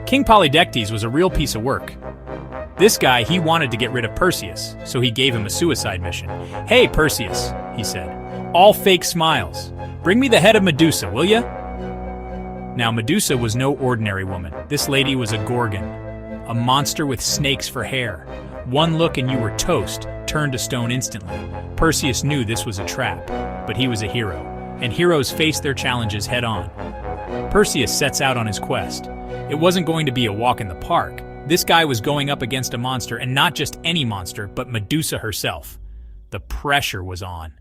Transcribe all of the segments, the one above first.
King Polydectes was a real piece of work. This guy, he wanted to get rid of Perseus, so he gave him a suicide mission. "Hey, Perseus," he said, "all fake smiles. Bring me the head of Medusa, will ya?" Now, Medusa was no ordinary woman. This lady was a Gorgon, a monster with snakes for hair. One look and you were toast, turned to stone instantly. Perseus knew this was a trap, but he was a hero, and heroes face their challenges head on. Perseus sets out on his quest. It wasn't going to be a walk in the park. This guy was going up against a monster, and not just any monster, but Medusa herself. The pressure was on.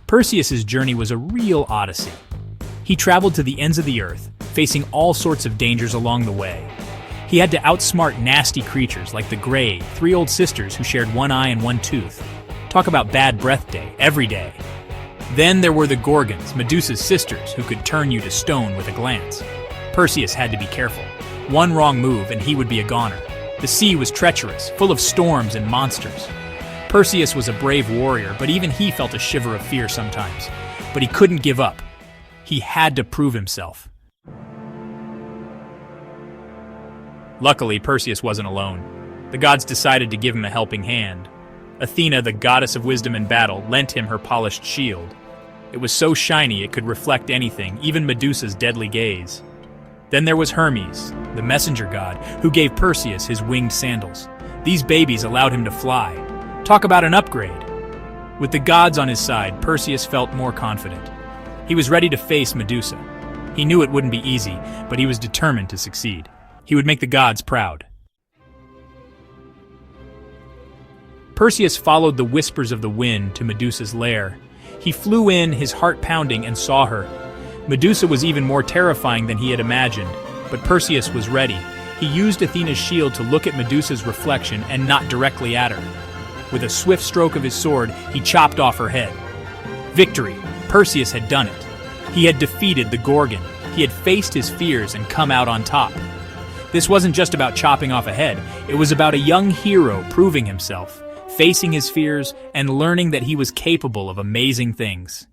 Perseus's journey was a real odyssey. He traveled to the ends of the earth, facing all sorts of dangers along the way. He had to outsmart nasty creatures like the Grey, three old sisters who shared one eye and one tooth. Talk about bad breath day, every day. Then there were the Gorgons, Medusa's sisters, who could turn you to stone with a glance. Perseus had to be careful. One wrong move and he would be a goner. The sea was treacherous, full of storms and monsters. Perseus was a brave warrior, but even he felt a shiver of fear sometimes. But he couldn't give up. He had to prove himself. Luckily, Perseus wasn't alone. The gods decided to give him a helping hand. Athena, the goddess of wisdom and battle, lent him her polished shield. It was so shiny it could reflect anything, even Medusa's deadly gaze. Then there was Hermes, the messenger god, who gave Perseus his winged sandals. These babies allowed him to fly. Talk about an upgrade. With the gods on his side, Perseus felt more confident. He was ready to face Medusa. He knew it wouldn't be easy, but he was determined to succeed. He would make the gods proud. Perseus followed the whispers of the wind to Medusa's lair. He flew in, his heart pounding, and saw her. Medusa was even more terrifying than he had imagined, but Perseus was ready. He used Athena's shield to look at Medusa's reflection and not directly at her. With a swift stroke of his sword, he chopped off her head. Victory! Perseus had done it. He had defeated the Gorgon. He had faced his fears and come out on top. This wasn't just about chopping off a head. It was about a young hero proving himself, facing his fears, and learning that he was capable of amazing things.